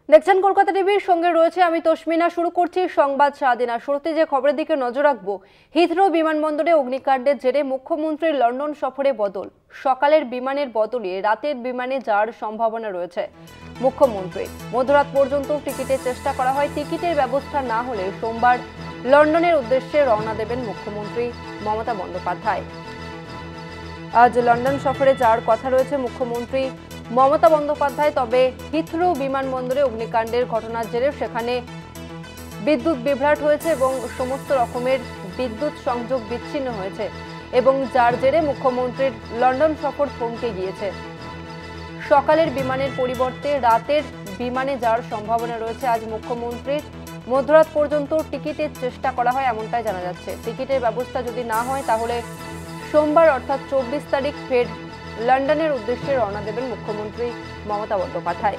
দেখছেন কলকাতা টিভির সঙ্গে রয়েছে আমি তসমিনা। শুরু করছি সংবাদ স্বাধীনা। শুরুতে যে খবরের দিকে নজর রাখবো, হিথ্রো বিমানবন্দরে অগ্নিকাণ্ডের জেরে মুখ্যমন্ত্রীর লন্ডন সফরে বদল। সকালের বিমানের বদলে রাতের বিমানে যাওয়ার সম্ভাবনা রয়েছে মুখ্যমন্ত্রী। মধ্যরাত পর্যন্ত টিকিটের চেষ্টা করা হয়। টিকিটের ব্যবস্থা না হলে সোমবার লন্ডনের উদ্দেশ্যে রওনা দেবেন মুখ্যমন্ত্রী মমতা বন্দ্যোপাধ্যায়। আজ লন্ডন সফরে যাওয়ার কথা রয়েছে মুখ্যমন্ত্রী মমতা বন্দ্যোপাধ্যায়। তবে হিথ্রো বিমানবন্দরে অগ্নিকাণ্ডের ঘটনার জেরে সেখানে বিদ্যুৎ বিভ্রাট হয়েছে এবং সমস্ত রকমের বিদ্যুৎ সংযোগ বিচ্ছিন্ন হয়েছে এবং যার জেরে মুখ্যমন্ত্রীর লন্ডন সফর থমকে গিয়েছে। সকালের বিমানের পরিবর্তে রাতের বিমানে যাওয়ার সম্ভাবনা রয়েছে। আজ মুখ্যমন্ত্রীর মধ্যরাত পর্যন্ত টিকিটের চেষ্টা করা হয় এমনটাই জানা যাচ্ছে। টিকিটের ব্যবস্থা যদি না হয় তাহলে সোমবার অর্থাৎ 24 তারিখ ফের লন্ডনের উদ্দেশ্যে রওনা দেবেন মুখ্যমন্ত্রী মমতা বন্দ্যোপাধ্যায়।